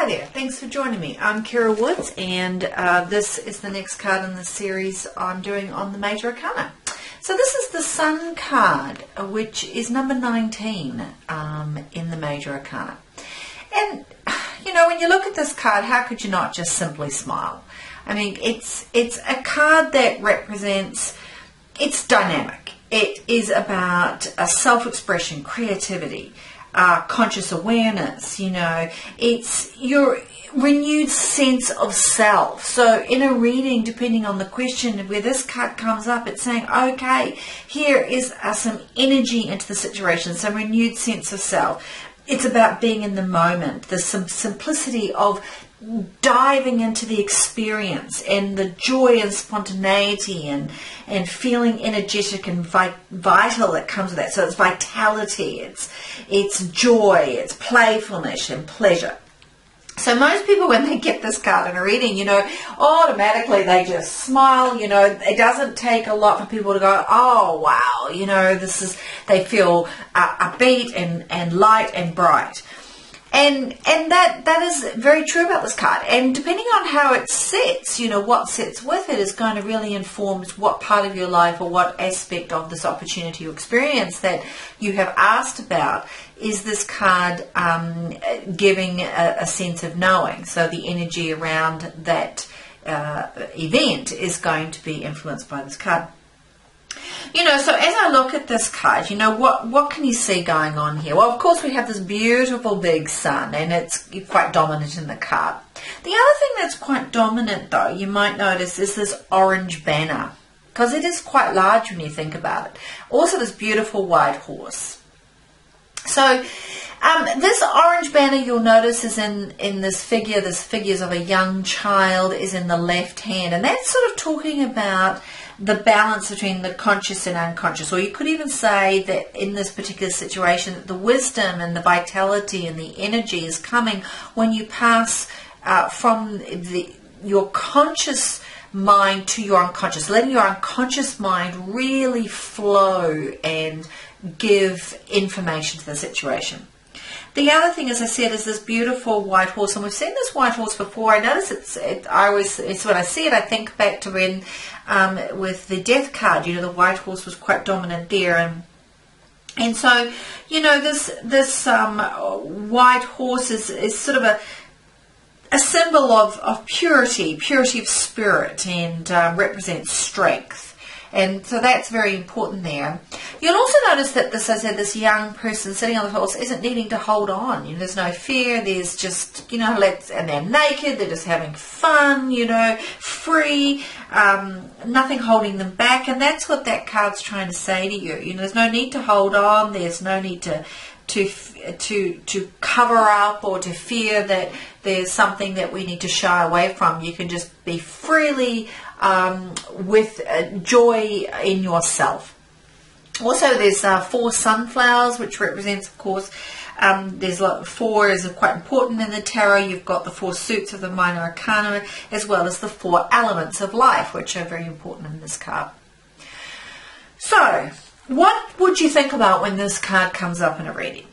there, thanks for joining me. I'm Kira Woods, and this is the next card in the series I'm doing on the Major Arcana. So this is the Sun card, which is number 19 in the Major Arcana. And, you know, when you look at this card, how could you not just simply smile? I mean, it's a card that represents, it's dynamic. It is about self-expression, creativity, conscious awareness, you know, it's your renewed sense of self. So in a reading, depending on the question where this card comes up, it's saying, okay, here is some energy into the situation, some renewed sense of self. It's about being in the moment. There's some simplicity of diving into the experience and the joy and spontaneity and feeling energetic and vital that comes with that. So it's vitality, it's joy, it's playfulness and pleasure. So most people, when they get this card in a reading, you know, automatically they just smile. You know, it doesn't take a lot for people to go, oh wow, you know, they feel upbeat and light and bright. And that is very true about this card. And depending on how it sits, you know, what sits with it is going to really inform what part of your life or what aspect of this opportunity or experience that you have asked about. Is this card giving a sense of knowing? So the energy around that event is going to be influenced by this card. You know, so as I look at this card, you know, what can you see going on here? Well, of course, we have this beautiful big sun, and it's quite dominant in the card. The other thing that's quite dominant, though, you might notice, is this orange banner, because it is quite large when you think about it. Also, this beautiful white horse. So, this orange banner, you'll notice, is in this figure. This figures of a young child is in the left hand, and that's sort of talking about the balance between the conscious and unconscious. Or you could even say that in this particular situation, that the wisdom and the vitality and the energy is coming when you pass from your conscious mind to your unconscious, letting your unconscious mind really flow and give information to the situation. The other thing, as I said, is this beautiful white horse, and we've seen this white horse before. I notice it's when I see it, I think back to when with the death card, you know, the white horse was quite dominant there, and so, you know, this white horse is sort of a symbol of purity of spirit, and represents strength. And so that's very important there. You'll also notice that this young person sitting on the horse isn't needing to hold on. You know, there's no fear. There's just, you know, and they're naked. They're just having fun, you know, free, nothing holding them back. And that's what that card's trying to say to you. You know, there's no need to hold on. There's no need to cover up or to fear that there's something that we need to shy away from. You can just be freely with joy in yourself. Also, there's 4 sunflowers, which represents, of course, there's 4 is quite important in the tarot. You've got the 4 suits of the minor arcana, as well as the 4 elements of life, which are very important in this card. So, what would you think about when this card comes up in a reading?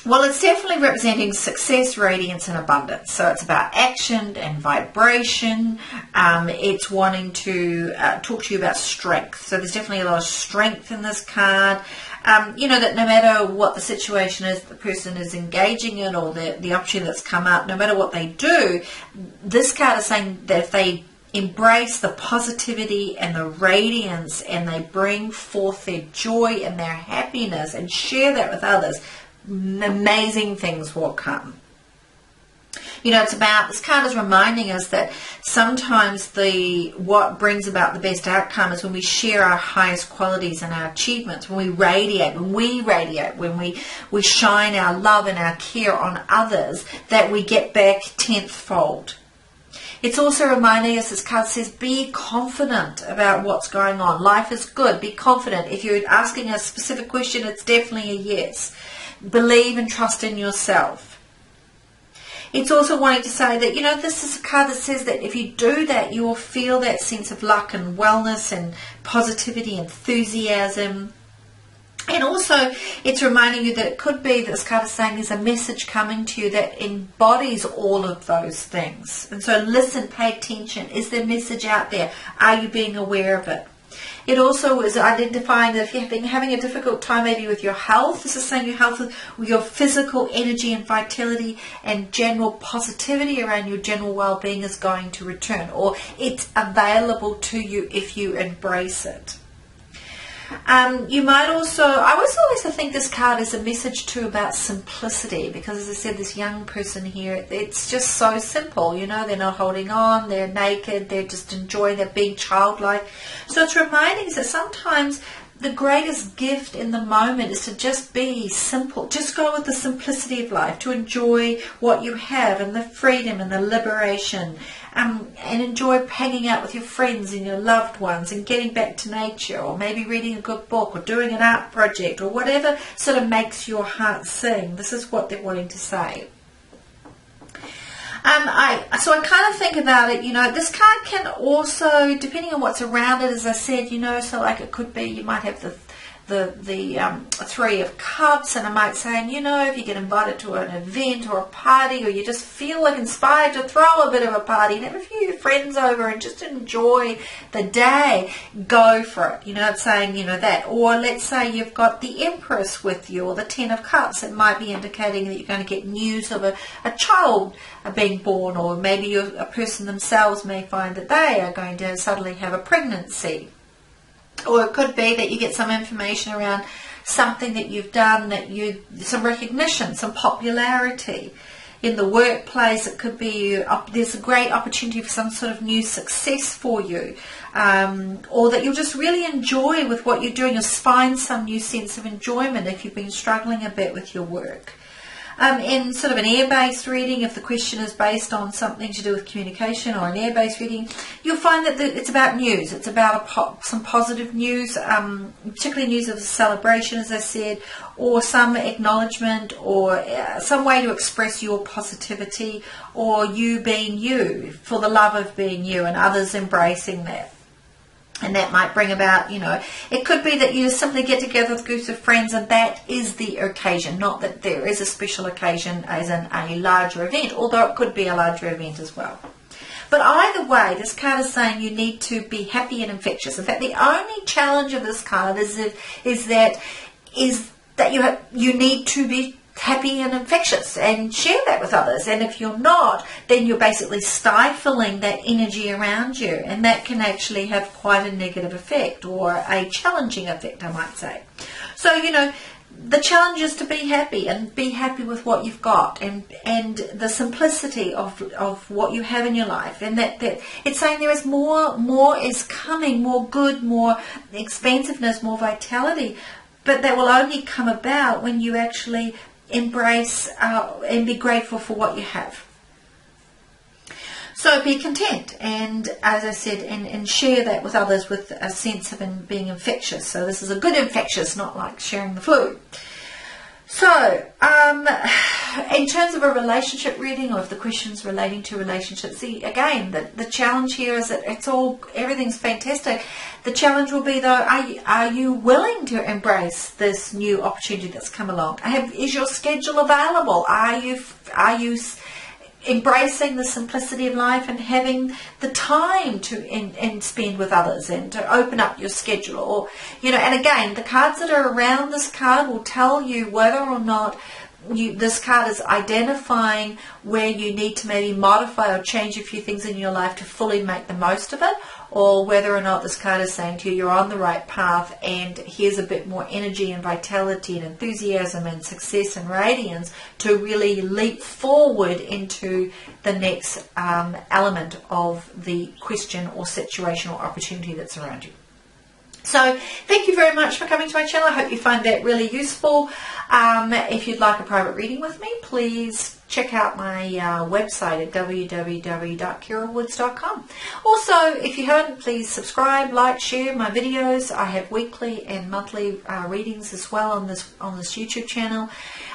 Well, it's definitely representing success, radiance, and abundance. So it's about action and vibration. It's wanting to talk to you about strength. So there's definitely a lot of strength in this card. You know, that no matter what the situation is, the person is engaging in, or the opportunity that's come up, no matter what they do, this card is saying that if they embrace the positivity and the radiance, and they bring forth their joy and their happiness and share that with others, amazing things will come. You know, this card is reminding us that sometimes what brings about the best outcome is when we share our highest qualities and our achievements, when we radiate, when we shine our love and our care on others, that we get back tenfold. It's also reminding us, this card says, be confident about what's going on. Life is good. Be confident. If you're asking a specific question, it's definitely a yes. Believe and trust in yourself. It's also wanting to say that, you know, this is a card that says that if you do that, you will feel that sense of luck and wellness and positivity, enthusiasm. And also, it's reminding you that it could be that this card is saying there's a message coming to you that embodies all of those things. And so listen, pay attention. Is there a message out there? Are you being aware of it? It also is identifying that if you've been having a difficult time maybe with your health, this is saying your health, your physical energy and vitality and general positivity around your general well-being is going to return, or it's available to you if you embrace it. You might also, I also think this card is a message too about simplicity, because as I said, this young person here, it's just so simple, you know, they're not holding on, they're naked, they're just enjoying, they're being childlike. So it's reminding us that sometimes the greatest gift in the moment is to just be simple, just go with the simplicity of life, to enjoy what you have and the freedom and the liberation, and enjoy hanging out with your friends and your loved ones and getting back to nature, or maybe reading a good book or doing an art project or whatever sort of makes your heart sing. This is what they're wanting to say. So I kind of think about it, you know, this card can also, depending on what's around it, as I said, you know, so like it could be, you might have the Three of Cups, and I might say, you know, if you get invited to an event or a party, or you just feel like inspired to throw a bit of a party and have a few friends over and just enjoy the day, go for it. You know, it's saying, you know, that. Or let's say you've got the Empress with you, or the Ten of Cups. It might be indicating that you're going to get news of a child being born, or maybe a person themselves may find that they are going to suddenly have a pregnancy. Or it could be that you get some information around something that you've done, some recognition, some popularity. In the workplace, it could be there's a great opportunity for some sort of new success for you, or that you'll just really enjoy with what you're doing. You'll find some new sense of enjoyment if you've been struggling a bit with your work. In sort of an air-based reading, if the question is based on something to do with communication, or an air-based reading, you'll find that it's about news. It's about some positive news, particularly news of a celebration, as I said, or some acknowledgement, or some way to express your positivity, or you being you, for the love of being you, and others embracing that. And that might bring about, you know, it could be that you simply get together with groups of friends and that is the occasion, not that there is a special occasion as in a larger event, although it could be a larger event as well. But either way, this card is saying you need to be happy and infectious. In fact, the only challenge of this card is that you need to be happy and infectious and share that with others, and if you're not, then you're basically stifling that energy around you, and that can actually have quite a negative effect, or a challenging effect, I might say. So, you know, the challenge is to be happy, and be happy with what you've got, and the simplicity of what you have in your life, and that it's saying there is more is coming, more good, more expansiveness, more vitality, but that will only come about when you actually embrace and be grateful for what you have. So be content, and as I said, and share that with others with a sense of being infectious. So this is a good infectious, not like sharing the flu. So in terms of a relationship reading, or if the question's relating to relationships, see, again, the challenge here is that everything's fantastic. The challenge will be, though, are you willing to embrace this new opportunity that's come along? Is your schedule available? Are you embracing the simplicity of life and having the time to and spend with others, and to open up your schedule? Or, you know, and again, the cards that are around this card will tell you whether or not this card is identifying where you need to maybe modify or change a few things in your life to fully make the most of it, or whether or not this card is saying to you, you're on the right path, and here's a bit more energy and vitality and enthusiasm and success and radiance to really leap forward into the next element of the question or situation or opportunity that's around you. So thank you very much for coming to my channel. I hope you find that really useful. If you'd like a private reading with me, please check out my website at www.kirawoods.com. Also, if you haven't, please subscribe, like, share my videos. I have weekly and monthly readings as well on this YouTube channel.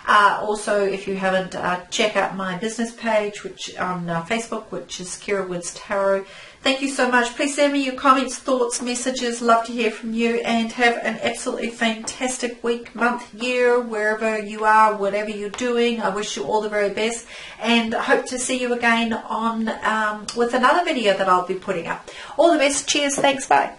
Also, if you haven't, check out my business page, which on Facebook, which is Kira Woods Tarot. Thank you so much. Please send me your comments, thoughts, messages. Love to hear from you, and have an absolutely fantastic week, month, year, wherever you are, whatever you're doing. I wish you all the very best, and hope to see you again on with another video that I'll be putting up. All the best. Cheers. Thanks. Bye.